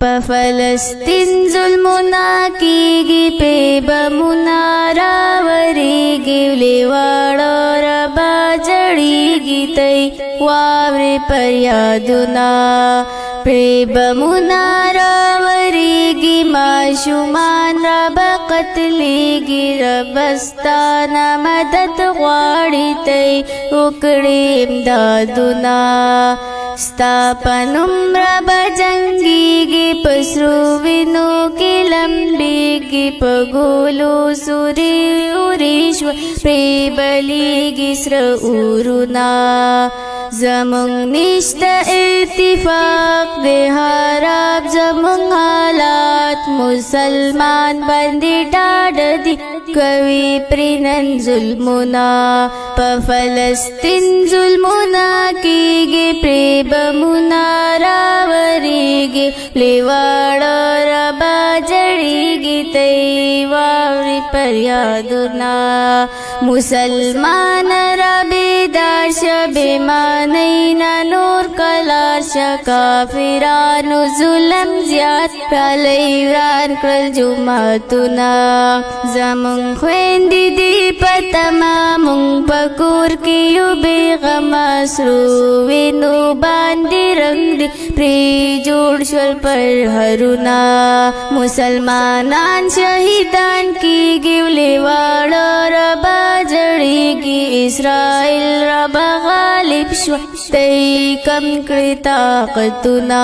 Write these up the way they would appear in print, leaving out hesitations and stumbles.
په فلسطین ظلمونه کیږي پې بمونه راورېږي لیواړه ربا جړېږي تی واورې فریادونه پرې بمونه راورېږي ماشومان ربا قتلېږي ربه ستا نه مدد غواړي تی وکړې امدادونه ستا په نوم ربه جنګېږي په سرو وینو کې لمبېږي په ګولو سورې وریښوه پرې بلیږي سره اورونه زمونږ نشته اتفاق د حراب زمونږ حالات مسلمان باندې ډاډه دي کوي پرې نن ظلمونه په فلسطین ظلمونه کیږي پرې بمونه راورېږي لیواړه ربا جړېږي تی واورې فریادونه مسلمان را بیدار شه بېمانۍ نه نور قلار شه کافرانو ظلم زیات رالی وران کړل جوماتونه زمونږ خویندې دي په تمه مونږ په کور کې یو بېغمه سرو وینو باندې رنګ دي پرې جوړ شول پرهرونه مسلمانان شهیدان کیږي لیواړه ربا جړېږي اسرائیل ربا غالب شو تی کم کړي طاقتونه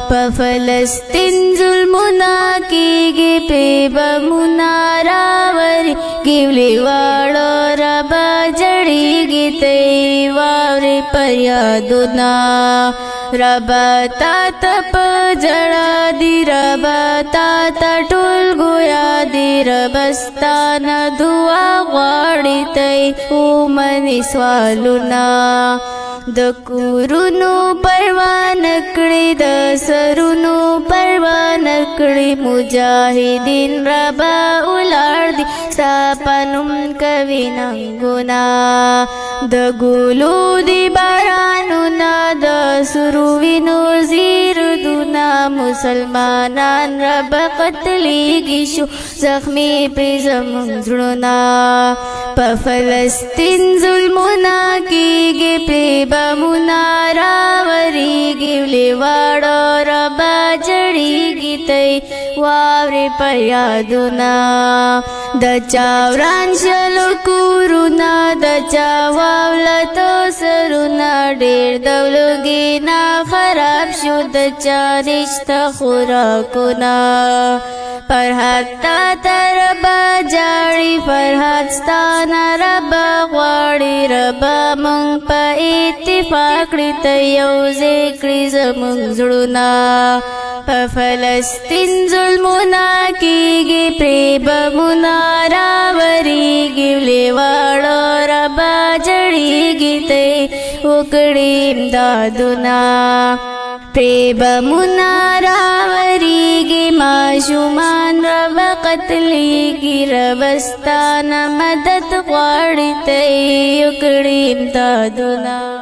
په فلسطین ظلمونه کیږي پې بمونه راورېږي لیواړه ربا جړېږي تی واورې فریادونه ربا تا ته په ژړا دي ربا تا ته ټول ګویا دي ربه ستا نه دعا غواړي تی ومنې سوالونه د کورونو پروا نه کړې د سرونو پروا نه کړې مجاهدین ربا ولاړ دي ستا په نوم کوي ننګونه د ګلو دي بارانونه د سرو وینو زیردونه مسلمانان ربا قتلېږي شو زخمي پرې زموږ زړونه په فلسطین ظلمونه کیږي پرې بمونه راورېږي لیواړه ربا جړېږي تی واورې فریادونه د چا وران شلو کورونه د چا واولته سرونه ډېر د لوږې نه خراب شو د چا نشته خوراکونه فرحت تا ته ربا جاړي فرحت ستا نه ربا غواړي ربا مونږ په اتفاق کړي ته یوځای کړي زمونږ زړونه په فلسطین ظلمونه کیږي پرې بمونه راورېږي لیواړه ربا جړېږي تی وکړي امدادونه پرې بمونه راورېږي ماشومان ربا قتلېږي ربه ستا نه مدد غواړي تی وکړي امدادونه